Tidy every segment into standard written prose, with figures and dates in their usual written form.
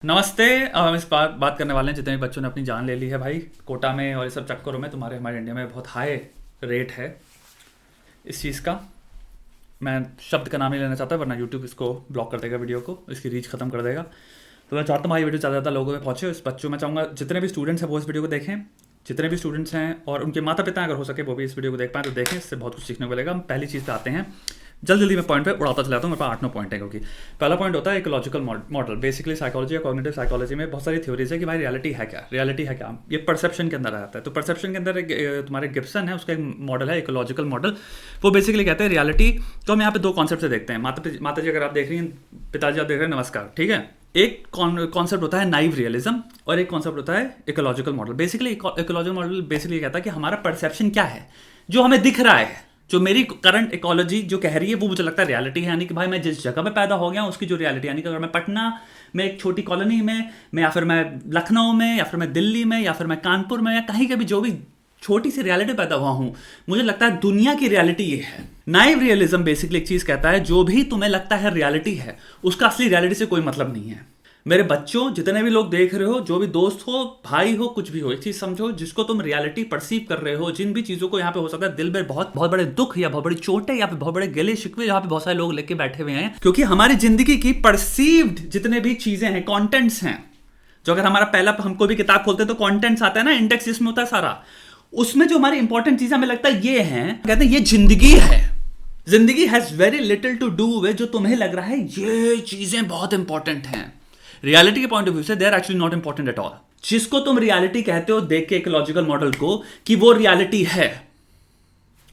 नमस्ते। हम इस बात करने वाले हैं जितने भी बच्चों ने अपनी जान ले ली है भाई कोटा में और ये सब चक्करों में। तुम्हारे हमारे इंडिया में बहुत हाई रेट है इस चीज़ का। मैं शब्द का नाम नहीं लेना चाहता वरना यूट्यूब इसको ब्लॉक कर देगा, वीडियो को, इसकी रीच खत्म कर देगा। तो मैं चाहता हूँ भाई वीडियो ज़्यादा लोगों में पहुँचे। इस बच्चों में चाहूँगा जितने भी स्टूडेंट्स हैं वो इस वीडियो को देखें, जितने भी स्टूडेंट्स हैं और उनके माता पिता अगर हो सके वो भी इस वीडियो को देख पाएँ तो देखें, इससे बहुत कुछ सीखने को मिलेगा। हम पहली चीज़ पे आते हैं, जल्दी में पॉइंट पे उड़ाता चलाता हूँ। मेरे पास 8-9 पॉइंट है क्योंकि पहला पॉइंट होता है इकोलॉजिकल मॉडल। बेसिकली साइकोलॉजी या कॉग्निटिव साइकोलॉजी में बहुत सारी थ्योरीज है कि भाई रियलिटी है क्या, रियलिटी है क्या, ये परसेप्शन के अंदर आता है। तो परसेप्शन के अंदर एक तुम्हारे गिब्सन है, उसका एक मॉडल है इकोलॉजिकल मॉडल। वो बेसिकली कहते हैं रियलिटी। तो हम यहाँ पे दो कॉन्सेप्ट से देखते हैं। माता जी अगर आप देख रही हैं, पिताजी आप देख रहे हैं, नमस्कार, ठीक है। एक कॉन्सेप्ट होता है नाइव रियलिज्म और एक कॉन्सेप्ट होता है ecological model. Basically ecological model basically कहता है कि हमारा परसेप्शन क्या है, जो हमें दिख रहा है, जो मेरी करंट इकोलॉजी जो कह रही है वो मुझे लगता है रियलिटी है। यानी कि भाई मैं जिस जगह पे पैदा हो गया हूँ उसकी जो रियलिटी, यानी कि अगर मैं पटना में एक छोटी कॉलोनी में या फिर मैं लखनऊ में या फिर मैं दिल्ली में या फिर मैं कानपुर में या कहीं के भी जो भी छोटी सी रियलिटी पैदा हुआ हूँ, मुझे लगता है दुनिया की रियलिटी ये है। नाइव रियलिज्म बेसिकली एक चीज कहता है जो भी तुम्हें लगता है रियलिटी है उसका असली रियलिटी से कोई मतलब नहीं है। मेरे बच्चों, जितने भी लोग देख रहे हो, जो भी दोस्त हो, भाई हो, कुछ भी हो, एक चीज समझो, जिसको तुम रियलिटी परसीव कर रहे हो, जिन भी चीजों को यहाँ पे हो सकता है दिल में बहुत बहुत बड़े दुख या बहुत बड़ी चोटें या फिर बहुत बड़े गिले शिकवे यहाँ पे बहुत सारे लोग लेके बैठे हुए हैं, क्योंकि हमारी जिंदगी की परसीव्ड जितने भी चीजें हैं, कॉन्टेंट्स हैं, जो अगर हमारा पहला हमको भी किताब खोलते हैं तो कॉन्टेंट्स आता है ना, इंडेक्स जिसमें होता है सारा, उसमें जो हमारी इंपॉर्टेंट चीजें हमें लगता है ये है, कहते हैं ये जिंदगी है। जिंदगी has very little to do with जो तुम्हें लग रहा है ये चीजें बहुत इंपॉर्टेंट हैं। रियलिटी के पॉइंट ऑफ व्यू से they are actually not important at all. जिसको तुम रियलिटी कहते हो देख के इकोलॉजिकल मॉडल को कि वो रियलिटी है,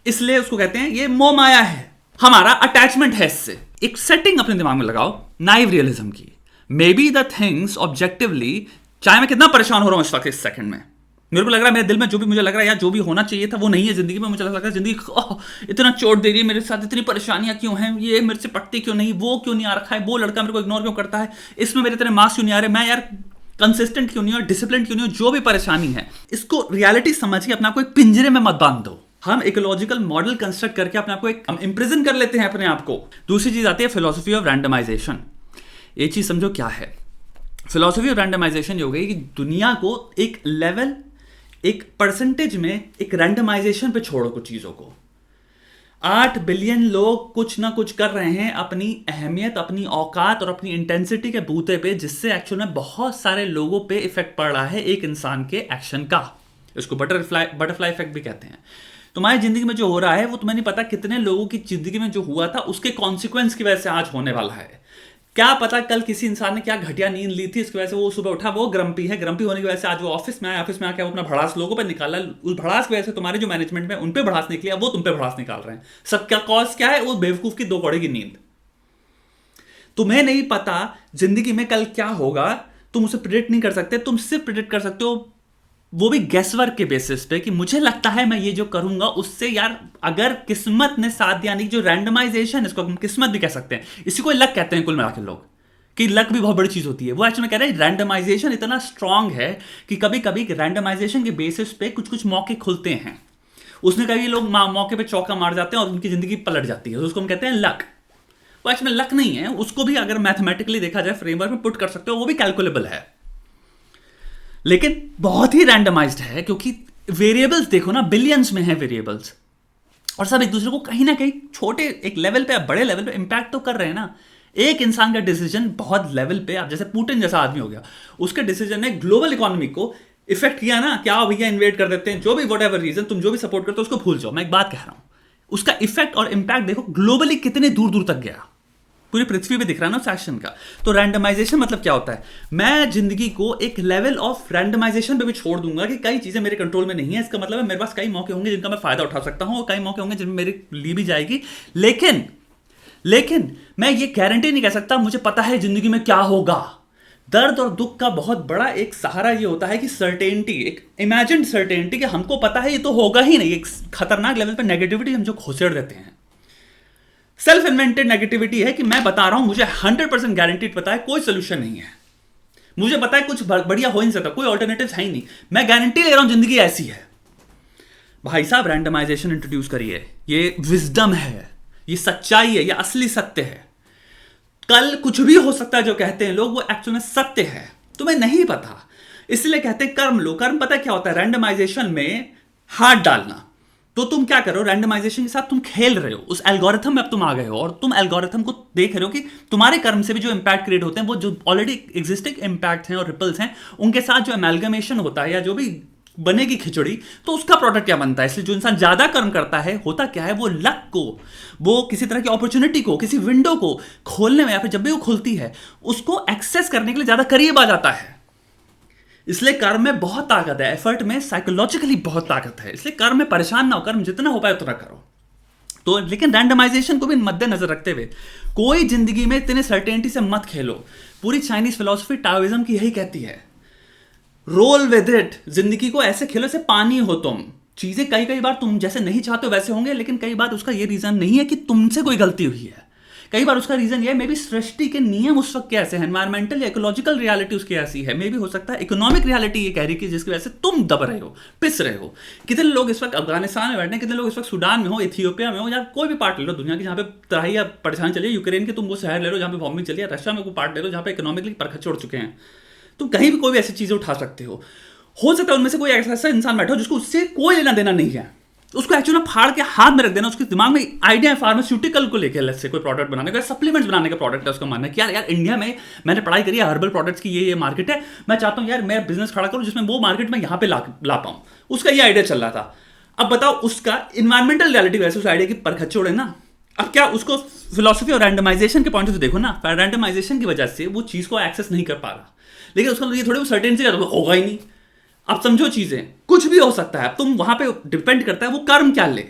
इसलिए उसको कहते हैं ये मोह माया है, हमारा अटैचमेंट है इससे। एक सेटिंग अपने दिमाग में लगाओ नाइव रियलिज्म की। May be the things objectively, चाहे मैं कितना परेशान हो रहा हूं इस वक्त इस सेकंड में, मेरे को लग रहा है मेरे दिल में जो भी मुझे लग रहा है यार जो भी होना चाहिए था वो नहीं है जिंदगी में, मुझे लग रहा है जिंदगी इतना चोट दे रही है मेरे साथ, इतनी परेशानियां क्यों हैं, ये मेरे से पटती क्यों नहीं, वो क्यों नहीं आ रखा है, वो लड़का मेरे को इग्नोर क्यों करता है, इसमें मेरे इतने मार्क्स क्यों नहीं आ रहे, मैं यार कंसिस्टेंट क्यों नहीं हूं, डिसिप्लिन क्यों नहीं हूं, जो भी परेशानी है इसको रियलिटी समझ के अपने आप को एक पिंजरे में मत बांध दो। हम इकोलॉजिकल मॉडल कंस्ट्रक्ट करके अपने आप को एक इंप्रिजन कर लेते हैं अपने आप को। दूसरी चीज आती है फिलोसफी ऑफ रैंडमाइजेशन। ये चीज समझो क्या है। फिलोसफी ऑफ रैंडमाइजेशन ये हो गई कि दुनिया को एक लेवल, एक परसेंटेज में, एक रैंडमाइजेशन पे छोड़ो कुछ चीजों को। 8 बिलियन लोग कुछ ना कुछ कर रहे हैं अपनी अहमियत, अपनी औकात और अपनी इंटेंसिटी के बूते पे, जिससे एक्चुअल में बहुत सारे लोगों पे इफेक्ट पड़ रहा है एक इंसान के एक्शन का। इसको बटरफ्लाई इफेक्ट भी कहते हैं। तुम्हारी जिंदगी में जो हो रहा है वो तुम्हें नहीं पता कितने लोगों की जिंदगी में जो हुआ था उसके कॉन्सिक्वेंस की वजह से आज होने वाला है। क्या पता कल किसी इंसान ने क्या घटिया नींद ली थी, इसकी वजह से वो सुबह उठा, वो ग्रम्पी है, ग्रम्पी होने की वजह से आज वो ऑफिस में आया, ऑफिस में आके वो अपना भड़ास लोगों पे निकाला, उस भड़ास की वजह से तुम्हारे जो मैनेजमेंट में उन पे भड़ास निकली, अब वो तुम पे भड़ास निकाल रहे हैं। सब क्या कॉज क्या है? वो बेवकूफ की 2 कौड़े की नींद। तुम्हें नहीं पता जिंदगी में कल क्या होगा, तुम उसे प्रिडिक्ट नहीं कर सकते। तुम सिर्फ प्रिडिक्ट कर सकते हो वो भी गेसवर्क के बेसिस पे कि मुझे लगता है मैं ये जो करूंगा उससे यार अगर किस्मत ने साथ दिया, नहीं जो रैंडमाइजेशन, इसको हम किस्मत भी कह सकते हैं, इसी को लक कहते हैं कुल मिलाकर लोग, कि लक भी बहुत बड़ी चीज होती है। वो एक्चुअली कह रहे हैं रैंडमाइजेशन इतना स्ट्रांग है कि कभी कभी रैंडमाइजेशन के बेसिस पे कुछ कुछ मौके खुलते हैं। उसने कभी लोग मौके पे चौका मार जाते हैं और उनकी जिंदगी पलट जाती है, तो उसको हम कहते हैं लक। वो एक्चुअली लक नहीं है, उसको भी अगर मैथमेटिकली देखा जाए, फ्रेमवर्क में पुट कर सकते हो, वो भी कैलकुलेबल है, लेकिन बहुत ही रैंडमाइज्ड है क्योंकि वेरिएबल्स देखो ना, बिलियंस में है वेरिएबल्स, और सब एक दूसरे को कहीं ना कहीं छोटे एक लेवल पे या बड़े लेवल पे इंपैक्ट तो कर रहे हैं ना। एक इंसान का डिसीजन बहुत लेवल पे, आप जैसे पुतिन जैसा आदमी हो गया, उसके डिसीजन ने ग्लोबल इकोनॉमी को इफेक्ट किया ना। क्या भैया इन्वेट कर देते हैं, जो भी वट एवर रीजन, तुम जो भी सपोर्ट करते हो उसको भूल जाओ, मैं एक बात कह रहा हूं, उसका इफेक्ट और इंपैक्ट देखो ग्लोबली कितने दूर दूर तक गया, पूरी पृथ्वी पे दिख रहा है ना उस एक्शन का। तो रैंडमाइजेशन मतलब क्या होता है? मैं जिंदगी को एक लेवल ऑफ रैंडमाइजेशन पे भी छोड़ दूंगा कि कई चीजें मेरे कंट्रोल में नहीं है। इसका मतलब है मेरे पास कई मौके होंगे जिनका मैं फायदा उठा सकता हूं और कई मौके होंगे जिनमें मेरी ली भी जाएगी, लेकिन मैं ये गारंटी नहीं कह सकता मुझे पता है जिंदगी में क्या होगा। दर्द और दुख का बहुत बड़ा एक सहारा ये होता है कि सर्टेनिटी, एक इमेजिन्ड सर्टेनिटी, कि हमको पता है ये तो होगा ही नहीं। एक खतरनाक लेवल पे नेगेटिविटी हम जो घुसेड़ देते हैं, सेल्फ इन्वेंटेड नेगेटिविटी है कि मैं बता रहा हूं मुझे 100% गारंटीड पता है कोई सोल्यूशन नहीं है, मुझे पता है कुछ बढ़िया हो ही नहीं सकता, कोई ऑल्टरनेटिव है ही नहीं, मैं गारंटी ले रहा हूं जिंदगी ऐसी है। भाई साहब रैंडमाइजेशन इंट्रोड्यूस करिए, ये विजडम है, ये सच्चाई है, ये असली सत्य है। कल कुछ भी हो सकता है जो कहते हैं लोग, वो एक्चुअल में सत्य है। तुम्हें नहीं पता, इसलिए कहते हैं कर्म लो। कर्म पता क्या होता है? रैंडमाइजेशन में हाथ डालना। तो तुम क्या करो, रैंडमाइजेशन के साथ तुम खेल रहे हो, उस एल्गोरिथम में अब तुम आ गए हो, और तुम एल्गोरिथम को देख रहे हो कि तुम्हारे कर्म से भी जो इंपैक्ट क्रिएट होते हैं, वो जो ऑलरेडी एग्जिस्टिंग इंपैक्ट हैं और रिपल्स हैं, उनके साथ जो एमैल्गमेशन होता है या जो भी बनेगी खिचड़ी, तो उसका प्रोडक्ट क्या बनता है। इसलिए जो इंसान ज्यादा कर्म करता है, होता क्या है, वो लक को, वो किसी तरह की अपॉर्चुनिटी को, किसी विंडो को खोलने में, या फिर जब भी वो खुलती है उसको एक्सेस करने के लिए ज्यादा करीब आ जाता है। इसलिए कर्म में बहुत ताकत है, एफर्ट में साइकोलॉजिकली बहुत ताकत है। इसलिए कर्म में परेशान ना हो, कर्म जितना हो पाए उतना करो। तो लेकिन रैंडमाइजेशन को भी मद्देनजर रखते हुए कोई जिंदगी में इतने सर्टेनिटी से मत खेलो। पूरी चाइनीज फिलोसफी टाओइज्म की यही कहती है, रोल विद इट। जिंदगी को ऐसे खेलो जैसे पानी हो तुम। चीजें कई कई बार तुम जैसे नहीं चाहते हो वैसे होंगे, लेकिन कई बार उसका ये रीजन नहीं है कि तुमसे कोई गलती हुई है। कई बार उसका रीजन ये है, मे बी सृष्टि के नियम उस वक्त कैसे हैं, एनवायरमेंटल या इकोलॉजिकल रियलिटी उसकी ऐसी है। मे बी हो सकता है इकोनॉमिक रियलिटी ये कह रही कि जिसकी वजह से तुम दब रहे हो, पिस रहे हो। कितने लोग इस वक्त अफगानिस्तान में बैठे हैं, कितने लोग इस वक्त सूडान में हो, इथियोपिया में हो, या कोई भी पार्ट ले लो दुनिया की जहाँ पे तबाही या परेशानी चलिए। यूक्रेन के तुम वो शहर ले लो जहाँ पे बॉम्बिंग चली है, रशिया में कोई पार्ट ले लो जहाँ पे इकोनॉमिकली परखच उड़ चुके हैं। तुम कहीं भी कोई भी ऐसी चीजें उठा सकते हो सकता है उनमें से कोई ऐसा इंसान बैठा हो जिसको उससे कोई लेना देना नहीं है, उसको एक्चुअली फाड़ के हाथ में रख देना। उसके दिमाग में आइडिया है फार्मास्यूटिकल को लेकर, लेट्स से कोई प्रोडक्ट बनाने का, सप्लीमेंट्स बनाने का प्रोडक्ट है, उसका मानना है कि यार इंडिया में मैंने पढ़ाई करी है, हर्बल प्रोडक्ट्स की ये मार्केट है, मैं चाहता हूँ यार मैं बिजनेस खड़ा करूँ जिसमें वो मार्केट में यहाँ पे ला पाऊँ। उसका ये आइडिया चल रहा था। अब बताओ उसका इन्वायरमेंटल रियलिटी वैसे उस आइडिया की परखचोड़ है ना। अब क्या उसको फिलोसफी और रैंडमाइजेशन के पॉइंट से देखो ना, रैंडमाइजेशन की वजह से वो चीज को एक्सेस नहीं कर पा रहा, लेकिन उसका ये थोड़ी सर्टेनिटी होगा ही नहीं। अब समझो चीजें कुछ भी हो सकता है, अब तुम वहां पे डिपेंड करता है वो कर्म क्या ले।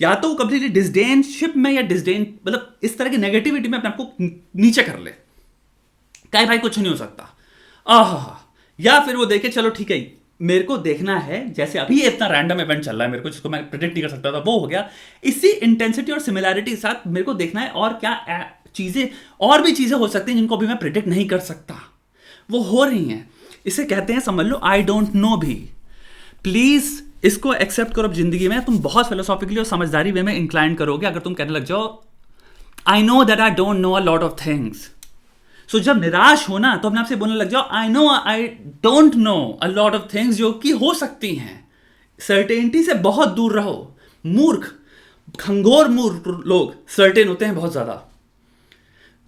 या तो कंप्लीटली डिस्डेनशिप में या डिस्डेन मतलब इस तरह की नेगेटिविटी में अपने आप को नीचे कर ले, कहे भाई कुछ नहीं हो सकता, या फिर वो देखे चलो ठीक है मेरे को देखना है, जैसे अभी ये इतना रैंडम इवेंट चल रहा है मेरे को जिसको मैं प्रेडिक्ट नहीं कर सकता था, वो हो गया। इसी इंटेंसिटी और सिमिलैरिटी के साथ मेरे को देखना है और क्या चीजें, और भी चीजें हो सकती हैं जिनको अभी मैं प्रेडिक्ट नहीं कर सकता, वो हो रही हैं। इसे कहते हैं, समझ लो, आई डोंट नो भी। प्लीज इसको एक्सेप्ट करो। अब जिंदगी में तुम बहुत फिलोसॉफिकली और समझदारी वे में इंक्लाइन करोगे अगर तुम कहने लग जाओ I know that I don't know a lot of things. So जब निराश हो ना तो अपने आप से बोलने लग जाओ I no I don't know a lot of things जो कि हो सकती हैं। सर्टेनिटी से बहुत दूर रहो। मूर्ख, खंगोर मूर्ख लोग सर्टेन होते हैं बहुत ज्यादा।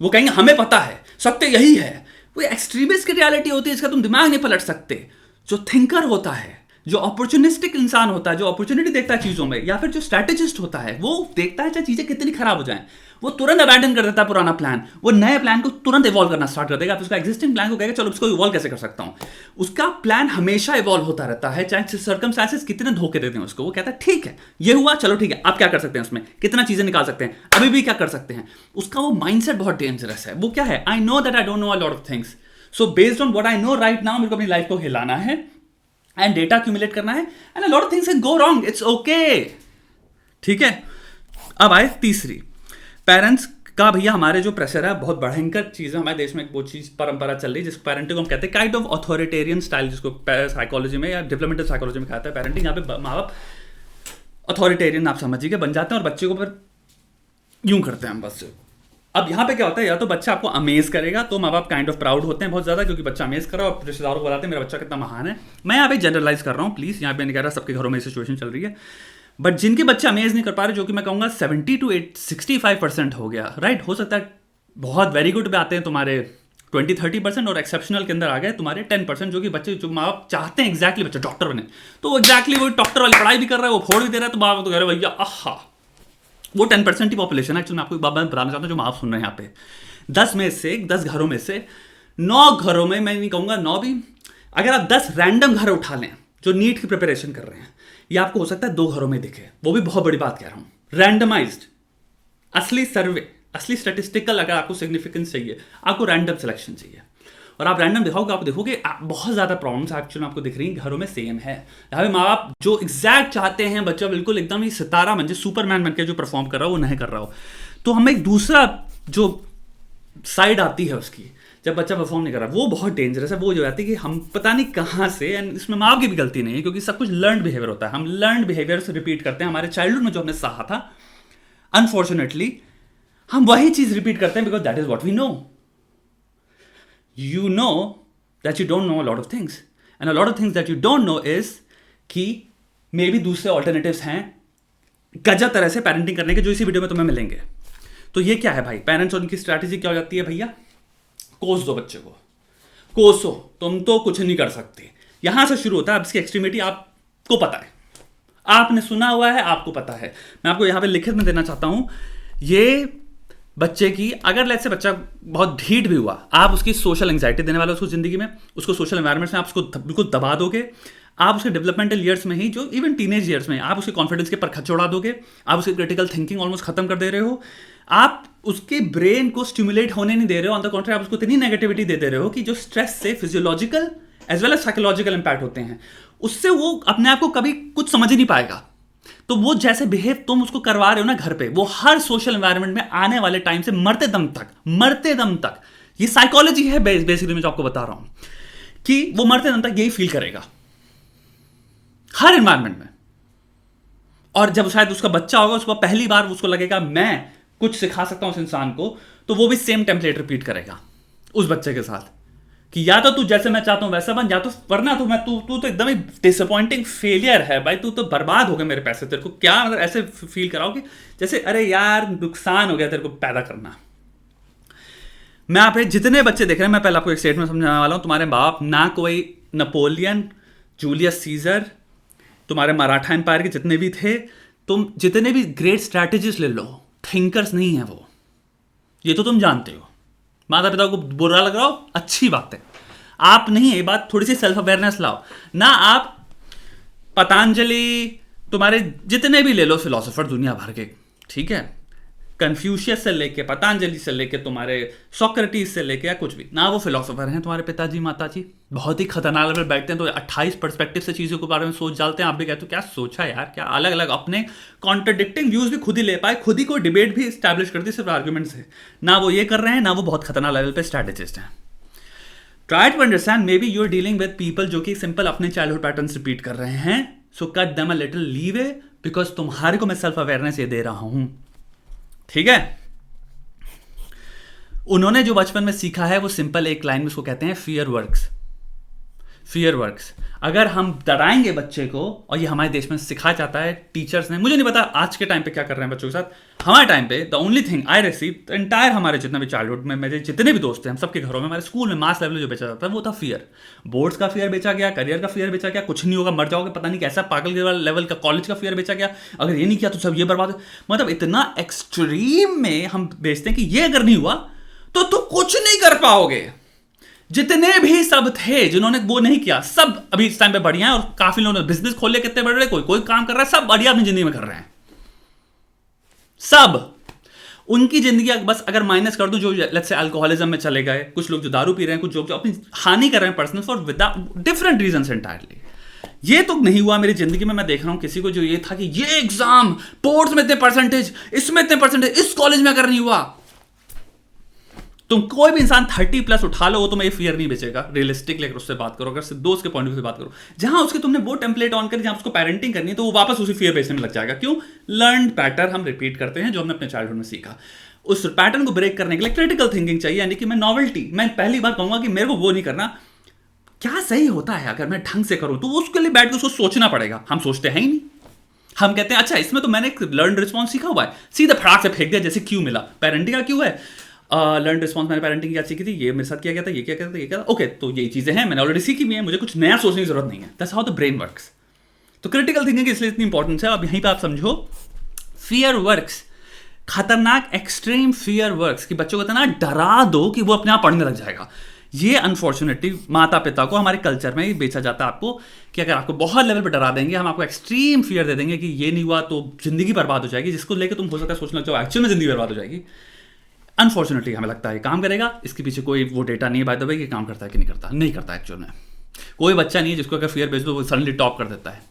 वो कहेंगे हमें पता है, सत्य यही है। वो एक्सट्रीमिस्ट की रियलिटी होती है, इसका तुम दिमाग नहीं पलट सकते। जो थिंकर होता है, जो अपॉर्चुनिस्टिक इंसान होता है, जो अपॉर्चुनिटी देखता है चीजों में, या फिर जो स्ट्रैटेजिस्ट होता है, वो देखता है चाहे चीजें कितनी खराब हो जाएं, वो तुरंत अबैंडन कर देता है पुराना प्लान, वो नए प्लान को तुरंत इवॉल्व करना स्टार्ट कर देगा। फिर उसका एग्जिस्टिंग प्लान को कहेगा चलो इसको इवॉल्व कैसे कर सकता हूं। उसका प्लान हमेशा इवॉल्व होता रहता है, चाहे सर्कमस्टेंसेस कितने धोखे देते हैं उसको। वो कहता है ठीक है ये हुआ, चलो ठीक है आप क्या कर सकते हैं, उसमें कितना चीजें निकाल सकते हैं, अभी भी क्या कर सकते हैं। उसका वो माइंडसेट बहुत डेंजरस है। वो क्या है, आई know that I don't know a lot of things, so based on what I know right now मेरे को अपनी लाइफ को हिलाना है एंड डेटा एक्यूमुलेट करना है, and a lot of things can go wrong, it's okay. ठीक है, अब आए तीसरी, पेरेंट्स का। भैया हमारे जो प्रेशर है बहुत भयंकर चीज़ है हमारे देश में। एक वो चीज़ परंपरा चल रही है जिसको पेरेंटिंग हम कहते हैं, काइंड ऑफ ऑथोरिटेरियन स्टाइल, जिसको साइकोलॉजी में या डेवलपमेंटल साइकोलॉजी में कहता है पेरेंटिंग। यहाँ पे माँ बाप अथॉरिटेरियन आप समझिए बन जाते हैं और बच्चे को फिर यूं करते हैं हम बस। अब यहाँ पे क्या होता है, या तो बच्चा आपको अमेज करेगा तो माँ बाप काइंड ऑफ प्राउड होते हैं बहुत ज़्यादा क्योंकि बच्चा अमेज कर रहा है, और रिश्तेदारों को बताते हैं मेरा बच्चा कितना महान है। मैं यहाँ पे जनरलाइज कर रहा हूँ, प्लीज़ यहाँ पे नहीं कह रहा सबके घरों में सिचुएशन चल रही है, बट जिनके बच्चे अमेज नहीं कर पा रहे, जो कि मैं कहूँगा 70 to 65% हो गया, राइट। हो सकता है बहुत वेरी गुड पे आते हैं तुम्हारे 20-30%, और एक्सेप्शनल के अंदर आ गए तुम्हारे 10%, जो कि बच्चे जो माँ बाप चाहते हैं एग्जैक्टली बच्चा डॉक्टर बने, तो वो एग्जैक्टली वो डॉक्टर वाली पढ़ाई भी कर रहा है, वो फोड़ भी दे रहा है, तो माँ बाप तो कह रहे भैया आहा। वो 10% ही पॉपुलेशन है एक्चुअली। मैं आपको एक बात बताना चाहता हूँ जो आप सुन रहे हैं यहाँ पे, 10 घरों में से 9 घरों में, मैं नहीं कहूँगा 9 भी, अगर आप 10 रैंडम घर उठा लें जो नीट की प्रिपरेशन कर रहे हैं, ये आपको हो सकता है 2 घरों में दिखे। वो भी बहुत बड़ी बात कह रहा हूँ, रैंडमाइज्ड, असली सर्वे, असली स्टैटिस्टिकल। अगर आपको सिग्निफिकेंस चाहिए, आपको रैंडम सिलेक्शन चाहिए, और आप रैंडम दिखाओगे, आप देखोगे बहुत ज़्यादा प्रॉब्लम्स एक्चुअली आपको दिख रही हैं घरों में सेम है। यहाँ पे माँ बाप जो एग्जैक्ट चाहते हैं बच्चा बिल्कुल एकदम ही सितारा बन जाए, सुपरमैन बन के जो परफॉर्म कर रहा हो वो नहीं कर रहा हो, तो हमें एक दूसरा जो साइड आती है उसकी, जब बच्चा परफॉर्म नहीं कर रहा, वो बहुत डेंजरस है। वो जो आती है कि हम पता नहीं कहाँ से, एंड इसमें माँ बाप की भी गलती नहीं है क्योंकि सब कुछ लर्नड बिहेवियर होता है। हम लर्नड बिहेवियर से रिपीट करते हैं, हमारे चाइल्डहुड में जो हमने सहा था, अनफॉर्चुनेटली हम वही चीज रिपीट करते हैं because that is what we know. You know that you don't know a lot of things, and a lot of things that you don't know is कि मे बी दूसरे ऑल्टरनेटिव्स हैं गजब तरह से पेरेंटिंग करने के, जो इसी वीडियो में तुम्हें मिलेंगे। तो ये क्या है भाई, पेरेंट्स और उनकी स्ट्रैटेजी क्या हो जाती है भैया, कोस दो बच्चे को, कोसो, तुम तो कुछ नहीं कर सकते। यहां से शुरू होता है। अब इसकी एक्सट्रीमिटी आपको पता है, आपने सुना हुआ है, आपको पता है। मैं आपको यहां पे लिखित में देना चाहता हूं, ये बच्चे की, अगर लेट्स से बच्चा बहुत ढीठ भी हुआ, आप उसकी सोशल एंग्जाइटी देने वाले उसको जिंदगी में, उसको सोशल एनवायरमेंट में आप उसको बिल्कुल दबा दोगे, आप उसके डेवलपमेंटल ईयर्स में ही, जो इवन टीनेज ईयर्स में आप उसके कॉन्फिडेंस के परखच उड़ा दोगे, आप उसकी क्रिटिकल थिंकिंग ऑलमोस्ट खत्म कर दे रहे हो, आप उसके ब्रेन को स्टिमुलेट होने नहीं दे रहे हो, ऑन द कॉन्ट्री आप उसको इतनी नेगेटिविटी दे रहे हो कि जो स्ट्रेस से physiological as well as psychological impact होते हैं, उससे वो अपने आप को कभी कुछ समझ ही नहीं पाएगा। तो वो जैसे बिहेव तुम उसको करवा रहे हो ना घर पे, वो हर सोशल एनवायरनमेंट में आने वाले टाइम से मरते दम तक, ये साइकोलॉजी है बेसिकली, मैं जो आपको बता रहा हूं कि वो मरते दम तक यही फील करेगा हर एनवायरनमेंट में। और जब शायद उसका बच्चा होगा, उसको पहली बार उसको लगेगा मैं कुछ सिखा सकता हूं उस इंसान को, तो वो भी सेम टेम्पलेट रिपीट करेगा उस बच्चे के साथ कि या तो तू जैसे मैं चाहता हूं वैसा बन, या तो वरना तो मैं तू तो एकदम ही डिसअपॉइंटिंग फेलियर है भाई, तू तो बर्बाद हो गया मेरे पैसे, तेरे को क्या मतलब ऐसे फील कराओ कि जैसे अरे यार नुकसान हो गया तेरे को पैदा करना। मैं आप जितने बच्चे देख रहे हैं, मैं पहले आपको एक स्टेटमेंट समझाने वाला हूं, तुम्हारे बाप ना कोई नपोलियन, जूलियस सीजर, तुम्हारे मराठा एम्पायर के जितने भी थे, तुम जितने भी ग्रेट स्ट्रैटेजिस्ट ले लो, थिंकर्स नहीं है वो, ये तो तुम जानते हो। माता पिता को बुरा लग रहा हो, अच्छी बात है, आप नहीं, ये बात थोड़ी सी सेल्फ अवेयरनेस लाओ ना। आप पतंजलि, तुम्हारे जितने भी ले लो फिलोसोफर दुनिया भर के, ठीक है, कन्फ्यूशियस से लेके, पतंजलि से लेके, तुम्हारे सोक्रेटिस से लेके, या कुछ भी ना, वो फिलोसोफर हैं तुम्हारे पिताजी माताजी, बहुत ही खतरनाक लेवल बैठते हैं, तो 28 पर्सपेक्टिव से चीज़ों के बारे में सोच डालते हैं। आप भी कहते हो क्या सोचा यार, क्या अलग अलग अपने कॉन्ट्रडिक्टिंग व्यूज भी खुद ही ले पाए, खुद ही कोई डिबेट भी स्टैब्लिश कर दी सिर्फ आर्ग्यूमेंट से। ना वो ये कर रहे हैं, ना वो बहुत खतरनाक लेवल पे स्ट्रैटेजिस्ट हैं। Try to understand, maybe you are dealing with people जो कि सिंपल अपने चाइल्डहुड पैटर्न्स रिपीट कर रहे हैं, so cut them a little leeway, because तुम्हारे को मैं सेल्फ अवेयरनेस ये दे रहा हूं, ठीक है। उन्होंने जो बचपन में सीखा है वो सिंपल एक लाइन में उसको कहते हैं फियर वर्क्स। Fear works. अगर हम डराएंगे बच्चे को, और ये हमारे देश में सिखाया जाता है टीचर्स ने, मुझे नहीं पता आज के टाइम पे क्या कर रहे हैं बच्चों के साथ, हमारे टाइम पे the only thing I receive entire, हमारे जितना भी चाइल्डहुड में मेरे जितने भी दोस्त हैं, हम सबके घरों में, हमारे स्कूल में मास लेवल जो बेचा जाता है वो था फियर। बोर्ड्स का फियर बेचा गया, करियर का फियर बेचा गया, कुछ नहीं होगा मर जाओगे, पता नहीं कैसा पागल लेवल का कॉलेज का फियर बेचा गया, अगर ये नहीं किया तो सब ये बर्बाद। मतलब इतना एक्सट्रीम में हम बेचते हैं कि ये अगर नहीं हुआ तो तुम कुछ नहीं कर पाओगे। जितने भी सब थे जिन्होंने वो नहीं किया, सब अभी इस टाइम पे बढ़िया है, और काफी लोगों ने बिजनेस खोले, कितने बड़े बड़े, कोई कोई काम कर रहा है, सब बढ़िया अपनी जिंदगी में कर रहे हैं। सब उनकी जिंदगी बस अगर माइनस कर दूं, जो लेट्स से अल्कोहलिज्म में चले गए, कुछ लोग जो दारू पी रहे हैं, कुछ लोग जो अपनी हानि कर रहे हैं personal for without different reasons entirely. ये तो नहीं हुआ मेरी जिंदगी में। मैं देख रहा हूं किसी को जो ये था कि ये एग्जाम बोर्ड्स में इतने परसेंटेज, इसमें इतने परसेंटेज, इस कॉलेज में अगर नहीं हुआ, तुम कोई भी इंसान 30+ उठा लो, वो तुम्हें ये फियर नहीं बेचेगा रियलिस्टिकली। अगर उससे बात करो, अगर सिर्फ दोस्त के पॉइंट ऑफ व्यू से बात करो, जहां उसके तुमने वो टेम्पलेट ऑन करी, जहां उसको पेरेंटिंग करनी है, तो वो वापस उसी फियर बेचने में लग जाएगा। क्यों? लर्न पैटर्न हम रिपीट करते हैं जो हमने अपने चाइल्डहुड में सीखा। उस पैटर्न को ब्रेक करने के लिए क्रिटिकल थिंकिंग चाहिए, यानी कि मैं नॉवेल्टी, मैं पहली बार कहूंगा कि मेरे को वो नहीं करना, क्या सही होता है अगर मैं ढंग से करूं, तो उसके लिए बैठ के उसको सोचना पड़ेगा। हम सोचते हैं ही नहीं, हम कहते हैं अच्छा इसमें तो मैंने लर्न रिस्पॉन्स सीखा हुआ है, सीधा फटाक से फेंक दिया जैसे क्यों मिला। पेरेंटिंग का क्यों है, लर्न रिस्पॉन्स, मैंने पेरेंटिंग क्या सीखी थी, ये मेरे साथ किया गया था, ये क्या था, ये क्या था, ओके तो ये चीजें हैं मैंने ऑलरेडी सीखी हुई है, मुझे कुछ नया सोचने की जरूरत नहीं है। That's how the brain works. तो क्रिटिकल थिंकिंग इसलिए इतनी इंपॉर्टेंस है। अब यहीं पे आप समझो, फियर वर्क्स, खतरनाक एक्सट्रीम फियर वर्क्स, कि बच्चों को इतना डरा दो कि वो अपने आप पढ़ने लग जाएगा। ये अनफॉर्चुनेटली माता पिता को हमारे कल्चर में बेचा जाता है आपको, कि अगर आपको बहुत लेवल पर डरा देंगे, हम आपको एक्सट्रीम फियर दे देंगे कि ये नहीं हुआ तो जिंदगी बर्बाद हो जाएगी, जिसको लेकर तुम हो सकता है सोचना चाहो एक्चुअल में जिंदगी बर्बाद हो जाएगी। अनफॉर्चुनेटली हमें लगता है काम करेगा, इसके पीछे कोई वो डेटा नहीं है बाय द वे कि काम करता है कि नहीं करता। नहीं करता एक्चुअल में। कोई बच्चा नहीं है जिसको अगर फियर भेज दो वो सडनली टॉप कर देता है।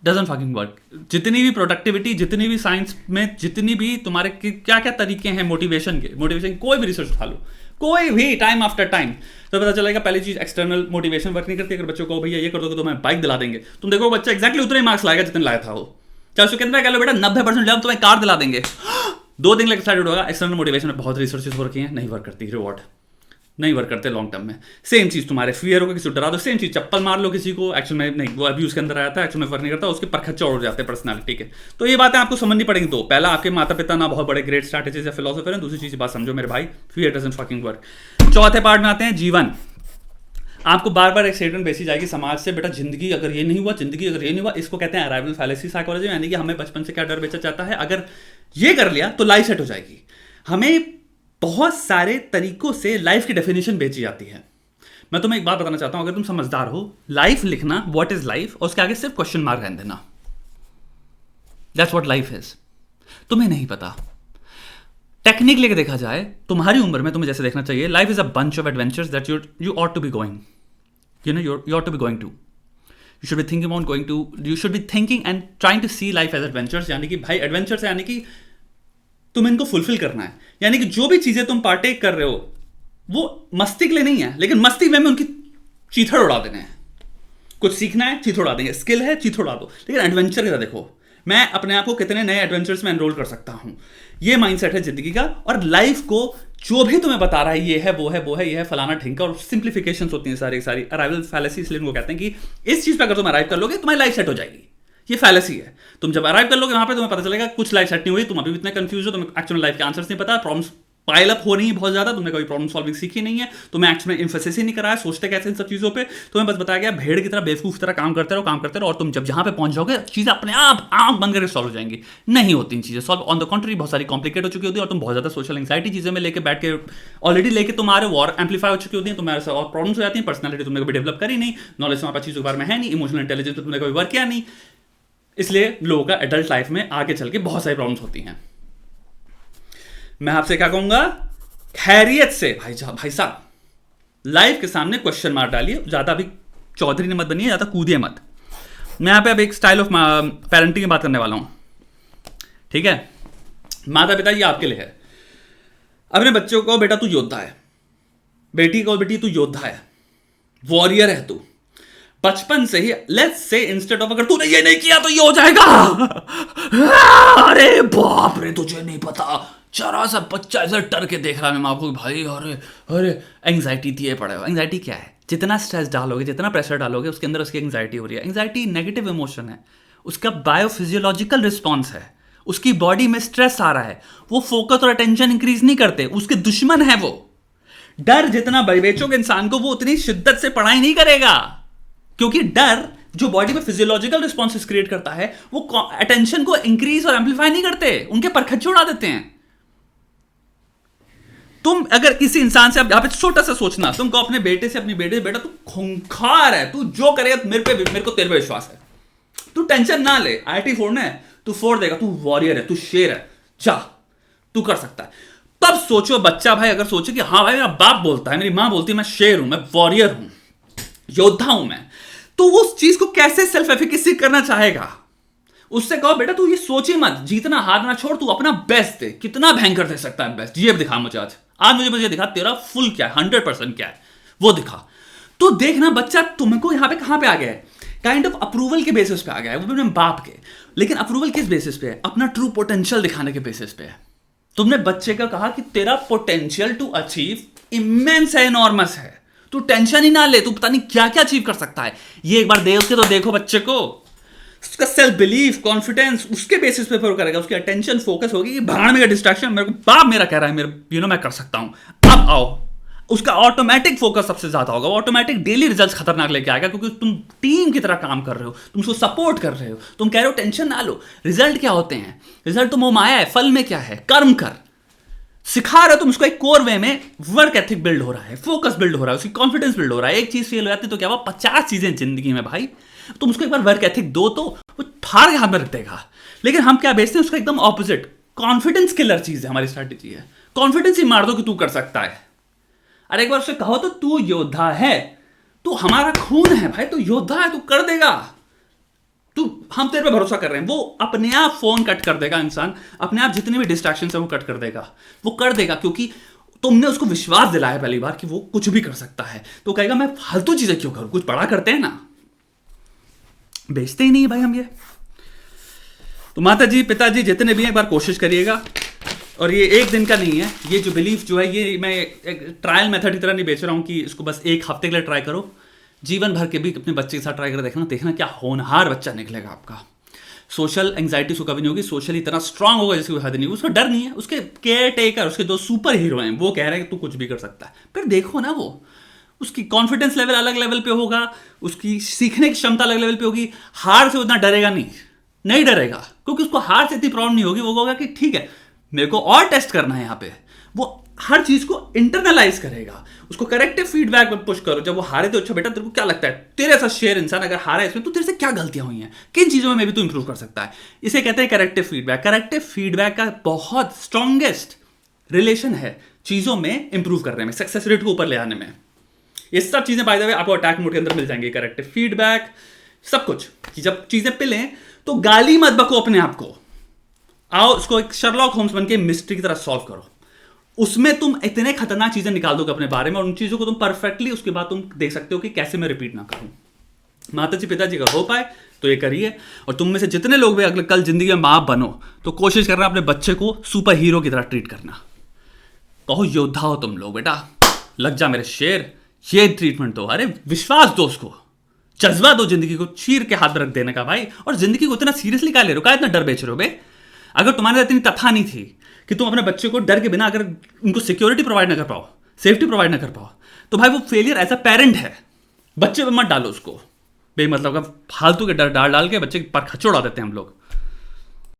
Doesn't fucking work. जितनी भी प्रोडक्टिविटी, जितनी भी साइंस में, जितनी भी तुम्हारे क्या क्या तरीके हैं मोटिवेशन के, कोई भी रिसर्च उठा लो, कोई भी टाइम आफ्टर टाइम, तो पता चलेगा पहली चीज एक्सटर्नल मोटिवेशन वर्क नहीं करती। अगर बच्चों को भैया ये कर दोगे तो मैं बाइक दिला देंगे, तुम देखो बच्चा एक्जैक्टली उतने मार्क्स लाएगा जितने लाया था वो। चाहे उसको कितना कह लो बेटा 90% ले, तुम्हें कार दिला देंगे, 2 दिन लगे एक्साइटेड होगा। एक्सटर्नल मोटिवेशन में बहुत रिसर्चेस हो रखी हैं, नहीं वर्क करती। रिवॉर्ड नहीं वर्क करते लॉन्ग टर्म में। सेम चीज तुम्हारे फियर हो, किसी को डरा दो, सेम चीज चप्पल मार लो किसी को, एक्चुअल में नहीं, वो अब्यूज के अंदर आया था, एक्चुअल में वर्क नहीं करता, उसके परखच्चे उड़ जाते हैं पर्सनालिटी के। तो ये बातें आपको समझनी पड़ेंगी। तो पहला, आपके माता पिता ना बहुत बड़े ग्रेट स्ट्रैटेजिस्ट या फिलोसोफर हैं। दूसरी चीज बात समझो मेरे भाई, फियर डजंट फकिंग वर्क। चौथे पार्ट में आते हैं जीवन। आपको बार बार एक स्टेटमेंट बेची जाएगी समाज से, बेटा जिंदगी अगर ये नहीं हुआ, जिंदगी अगर ये नहीं हुआ, इसको कहते हैं अराइवल फैलेसी साइकोलॉजी, यानी कि हमें बचपन से क्या डर बेचा जाता है, अगर ये कर लिया तो लाइफ सेट हो जाएगी। हमें बहुत सारे तरीकों से लाइफ की डेफिनेशन बेची जाती है। मैं तुम्हें एक बात बताना चाहता हूं, अगर तुम समझदार हो, लाइफ लिखना व्हाट इज लाइफ और उसके आगे सिर्फ क्वेश्चन मार्क रहने देना, दैट्स व्हाट लाइफ इज। तुम्हें नहीं पता। टेक्निक लेके देखा जाए, तुम्हारी उम्र में तुम्हें जैसे देखना चाहिए, life is a bunch of adventures that you ought to be going, you ought to be going to, you should be thinking about going to, you should be thinking and trying to see life as adventures। यानी कि भाई adventures यानी कि तुम इनको fulfil करना है, यानी कि जो भी चीजें तुम पार्टेक कर रहे हो वो मस्ती के लिए नहीं है, लेकिन मस्ती में उनकी चीथड़ उड़ा देने हैं। कुछ सीखना है, चीथड़ उड़ा देंगे, स्किल है, चीथड़ उड़ा दो, लेकिन एडवेंचर की तरह देखो, मैं अपने आप को कितने नए एडवेंचर्स में एनरोल कर सकता हूं। ये माइंडसेट है जिंदगी का। और लाइफ को जो भी तुम्हें बता रहा है, ये है, वो है, वो है, ये है, फलाना ढिंका, और सिंप्लीफिकेशंस होती हैं सारी सारी। अराइवल फैलेसी इसलिए इनको कहते हैं कि इस चीज पर अगर तुम अराइव कर लोगे तुम्हारी लाइफ सेट हो जाएगी। ये फैलेसी है। तुम जब अराइव कर लोगे वहां पे तुम्हें पता चलेगा कुछ लाइफ सेट नहीं हुई, तुम अभी भी इतने कंफ्यूज हो, तुम्हें एक्चुअल लाइफ के आंसर्स नहीं पता, प्रॉब्लम्स पाइल अप हो रही है बहुत ज्यादा, तुमने कभी प्रॉब्लम सॉल्विंग सीखी नहीं है, तुम्हें एक्चुअल में एम्फेसिस ही नहीं कराया, सोचते कैसे इन सब चीजों पे, तुम्हें बस बताया गया भेड़ की तरह बेवकूफ की तरह काम करते रहो, और तुम जब जहां पे पहुंच जाओगे चीजें अपने आप आंख बंद करके सॉल्व हो जाएंगी। नहीं होती इन चीजें सॉल्व, ऑन द कॉन्ट्री बहुत सारी कॉम्प्लिकेट हो चुकी होती है, और तुम बहुत ज्यादा सोशल एंग्जाइटी चीजें में लेके बैठ के ऑलरेडी लेके तुम्हारे वॉर एम्पलीफाई हो चुकी होती है, तुम्हारे साथ और प्रॉब्लम्स हो जाती है। पर्सनैलिटी तुमने कभी डेवलप करी नहीं, नॉलेज तुम्हारे पास चीजों के बारे में है नहीं, इमोशनल इंटेलिजेंस तुमने कभी वर्क किया नहीं, इसलिए लोगों का एडल्ट लाइफ में आगे चल के बहुत सारी प्रॉब्लम्स होती हैं। मैं आपसे क्या कहूंगा, खैरियत से भाई साहब लाइफ के सामने क्वेश्चन मार्क डालिए, ज्यादा अभी चौधरी ने मत बनिए, ज्यादा कूदिए मत। मैं यहां पे अब एक स्टाइल ऑफ पेरेंटिंग की बात करने वाला हूं, ठीक है। माता पिता ये आपके लिए है। अपने बच्चों को बेटा तू योद्धा है, बेटी को बेटी तू योद्धा है, वॉरियर है तू। बचपन से ही लेट्स से इंस्टेड ऑफ अगर तूने ये नहीं किया तो ये हो जाएगा, अरे बाप रे तुझे नहीं पता, जरा सा बच्चा ऐसे डर के देख रहा है माँ को, भाई अरे अरे एंग्जाइटी दिए पड़े हो। एंग्जाइटी क्या है? जितना स्ट्रेस डालोगे, जितना प्रेशर डालोगे, उसके अंदर उसकी एंग्जाइटी हो रही है। एंग्जाइटी नेगेटिव इमोशन है, उसका बायोफिजियोलॉजिकल रिस्पॉन्स है, उसकी बॉडी में स्ट्रेस आ रहा है, वो फोकस और अटेंशन इंक्रीज नहीं करते, उसके दुश्मन है वो। डर जितना बेचोगे इंसान को, वो उतनी शिद्दत से पढ़ाई नहीं करेगा, क्योंकि डर जो बॉडी में फिजियोलॉजिकल रिस्पॉन्सेस क्रिएट करता है, वो अटेंशन को इंक्रीज और एम्पलीफाई नहीं करते, उनके परखच्चे उड़ा देते हैं। तुम अगर किसी इंसान से, आप छोटा सा सोचना, तुम कहो अपने बेटे से, अपनी बेटे से, बेटा तू खूंखार है, तू जो करेगा मेरे को तेरे पे विश्वास है, तू टेंशन ना ले, आईआईटी फोड़ना है तू फोड़ देगा, तू वॉरियर है, तू शेर है, जा तू कर सकता है। तब सोचो बच्चा भाई अगर सोचे कि हाँ भाई मेरा बाप बोलता है, मेरी मां बोलती है मैं शेर हूं, मैं वॉरियर हूं, योद्धा हूं मैं, तो वो उस चीज को कैसे सेल्फ एफिकेसी करना चाहेगा। उससे कहो बेटा तू ये सोच ही मत, जीतना हारना छोड़, तू अपना बेस्ट दे, कितना भयंकर दे सकता है बेस्ट, ये दिखा मुझे आज मुझे दिखा तेरा फुल क्या है, 100% क्या है वो दिखा। तो देखना बच्चा तुमको यहां पे कहां पे आ गया है, काइंड ऑफ अप्रूवल के बेसिस पे आ गया है, वो भी अपने बाप के। लेकिन अप्रूवल किस बेसिस पे है? अपना ट्रू पोटेंशियल दिखाने के बेसिस पे है। तुमने बच्चे का कहा कि तेरा पोटेंशियल टू अचीव इमेंस है, एनॉर्मस है, तू टेंशन ही ना ले, तू पता नहीं क्या क्या अचीव कर सकता है। ये एक बार देख के तो देखो बच्चे को, उसका सेल्फ बिलीफ, कॉन्फिडेंस उसके बेसिस पे करेगा, उसकी अटेंशन फोकस होगी कि भाड़ में डिस्ट्रैक्शन, मेरे को बाप मेरा कह रहा है, मेरे मैं कर सकता हूं, अब आओ। उसका ऑटोमेटिक फोकस सबसे ज्यादा होगा, ऑटोमेटिक डेली रिजल्ट्स खतरनाक लेके आएगा, क्योंकि तुम टीम की तरह काम कर रहे हो, तुम उसको सपोर्ट कर रहे हो, तुम कह रहे हो टेंशन ना लो। रिजल्ट क्या होते हैं? रिजल्ट तो मोमाया है, फल में क्या है? कर्म कर, सिखा रहे हो तुम उसको एक कोर वे में, वर्क एथिक बिल्ड हो रहा है, फोकस बिल्ड हो रहा है, उसकी कॉन्फिडेंस बिल्ड हो रहा है। एक चीज फेल हो जाती है तो क्या हुआ, 50 चीजें जिंदगी में भाई, तुम उसको एक बार वर्क एथिक दो तो वो फाड़ के हाथ में रख देगा। लेकिन हम क्या बेचते हैं उसका एकदम ऑपोजिट, कॉन्फिडेंस किलर चीज है हमारी स्ट्रैटेजी है, कॉन्फिडेंस ही मार दो कि तू कर सकता है। अरे एक बार उससे कहो तो तू योद्धा है, तू हमारा खून है भाई, तू योद्धा है, तू कर देगा, तू हम तेरे पे भरोसा कर रहे हैं। वो अपने आप फोन कट कर देगा, इंसान अपने आप जितने भी डिस्ट्रैक्शन है वो कट कर देगा, वो कर देगा, क्योंकि तुमने उसको विश्वास दिलाया पहली बार कि वो कुछ भी कर सकता है। तो कहेगा मैं फालतू चीजें क्यों करूं, कुछ बड़ा करते हैं ना। बेचते ही नहीं भाई हम ये। तो माता जी पिताजी जितने भी हैं एक बार कोशिश करिएगा, और ये एक दिन का नहीं है, ये जो बिलीफ जो है, ये मैं एक ट्रायल मेथड की तरह नहीं बेच रहा हूँ कि इसको बस एक हफ्ते के लिए ट्राई करो, जीवन भर के भी अपने बच्चे के साथ ट्राई कर देखना, देखना क्या होनहार बच्चा निकलेगा आपका। सोशल एंग्जाइटी उसको कभी नहीं होगी, सोशली इतना स्ट्रांग होगा जिसकी हद नहीं, उसको डर नहीं है। उसके केयर टेकर, उसके दो सुपर हीरो हैं, वो कह रहे हैं कि तू कुछ भी कर सकता है। फिर देखो ना, वो उसकी कॉन्फिडेंस लेवल अलग लेवल पे होगा, उसकी सीखने की क्षमता अलग लेवल पे होगी। हार से उतना डरेगा नहीं डरेगा, क्योंकि उसको हार से इतनी प्रॉब्लम नहीं होगी। वो होगा कि ठीक है, मेरे को और टेस्ट करना है यहाँ पे। वो हर चीज को इंटरनलाइज करेगा। उसको करेक्टिव फीडबैक में पुश करो। जब वो हारे तो अच्छा बेटा, तेरे को क्या लगता है, तेरे ऐसा शेयर इंसान अगर हारा है इसमें, तो तेरे से क्या गलतियां हुई हैं, किन चीजों में भी तू इंप्रूव कर सकता है। इसे कहते हैं करेक्टिव फीडबैक। करेक्टिव फीडबैक का बहुत स्ट्रॉन्गेस्ट रिलेशन है चीजों में इंप्रूव करने में, सक्सेस रेट को ऊपर ले आने में। ये सब चीजें बाय द वे आपको अटैक मोड के अंदर मिल जाएंगी। करेक्टिव फीडबैक, सब कुछ, कि जब चीजें पिलें तो गाली मत बको अपने आप को। आओ उसको एक शर्लॉक होम्स बन के मिस्ट्री की तरह सॉल्व करो। उसमें तुम इतने खतरनाक चीजें निकाल दोगे अपने बारे में, और उन चीजों को तुम परफेक्टली उसके बाद तुम देख सकते हो कि कैसे मैं रिपीट ना करूं। माताजी पिताजी का हो पाए तो ये करिए। और तुम में से जितने लोग भी अगले कल जिंदगी में मां बनो, तो कोशिश करना अपने बच्चे को सुपर हीरो की तरह ट्रीट करना। कहो योद्धा हो तुम लोग, बेटा लग जा मेरे शेर, ये ट्रीटमेंट दो। अरे विश्वास दो उसको, जज्बा दो जिंदगी को चीर के हाथ में रख देने का भाई। और जिंदगी को इतना सीरियसली क्या ले रहे हो, क्या इतना डर बेच रहे हो बे? अगर तुम्हारे इतनी तथा नहीं थी कि तुम अपने बच्चे को डर के बिना अगर उनको सिक्योरिटी प्रोवाइड ना कर पाओ, सेफ्टी प्रोवाइड ना कर पाओ, तो भाई वो फेलियर एज अ पेरेंट है। बच्चे पे मत डालो उसको बेमतलब का फालतू के डर डाल के बच्चे पर खच्चर उड़ा देते हैं हम लोग।